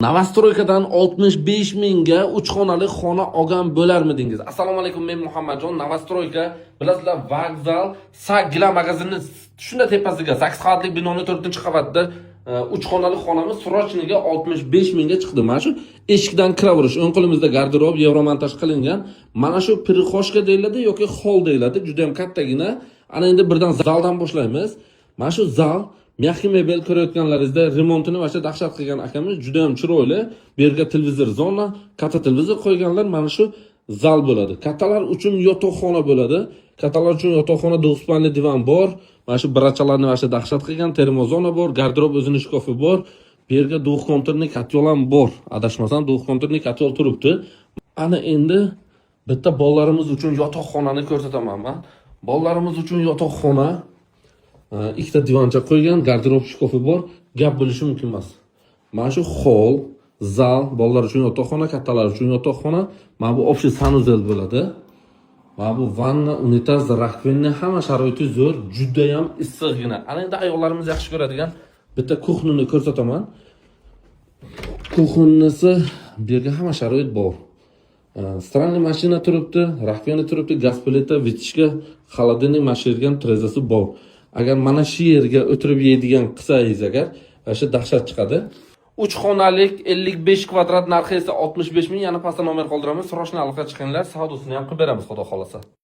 Novostroykadan 65 mingga 3 xonali xona olgan bo'larmidingiz? Assalomu alaykum, men Muhammadjon. Novostroyka, bilasizlar, vokzal, Sagla magazini shunda tepasiga 8 qavatli binoning 4-qavatida 3 xonali xonamiz srochniga 65 mingga chiqdi. Mana shu eshikdan kiraverish, o'ng qo'limizda garderob, yevromontaj qilingan. Mana shu pirixoshka deyiladi yoki hol deyiladi. Juda ham kattagina. Ana endi birdan zaldan boshlaymiz. Mana shu zal Mexi mebel ko'rayotganlaringizda remontini va dahshat qilgan akamiz juda ham chiroyli. Bu yerga televizor zona, katta televizor qo'yganlar. Mana shu zal bo'ladi. Kattalar uchun yotoqxona bo'ladi. Kattalar uchun yotoqxona, do'spanli divan bor. Mana shu birachalarni va dahshat qilgan termozona bor, garderob o'zining shkofi bor. Bu yerga duh konturli katyol ham bor. Adashmasam duh konturli katyol turibdi. Ana endi bitta bolalarimiz uchun yotoqxonani ko'rsataman men. Bolalarimiz uchun yotoqxona, ikkita divoncha qo'ygan, garderob shkofi bor, gap bo'lishi mumkin emas. Mana shu hol, zal, bolalar uchun yotoqxona, kattalar uchun yotoqxona. Mana bu общий sanuzel bo'ladi. Mana bu vanna, unitaz, rakvenni hamma sharoiti zo'r, juda ham issiqgina. Ana endi ayollarimiz yaxshi ko'radigan bitta kuxnini ko'rsataman. Kuxnnisi bu yerga hamma sharoit bor. Stranli mashina turibdi, rakveni turibdi, gaz plita, vitishka, холодильник mashirgan trezasi bor. Agar mana shu yerga o'tirib yeydigan qilsangiz agar, o'sha dahshat chiqadi. 3 xonalik 55 kvadrat narxi esa 65 ming. Yana pastda nomer qoldiramiz. Srochni aloqa chiqinglar, savdosini ham qilib beramiz, xudo xolasa.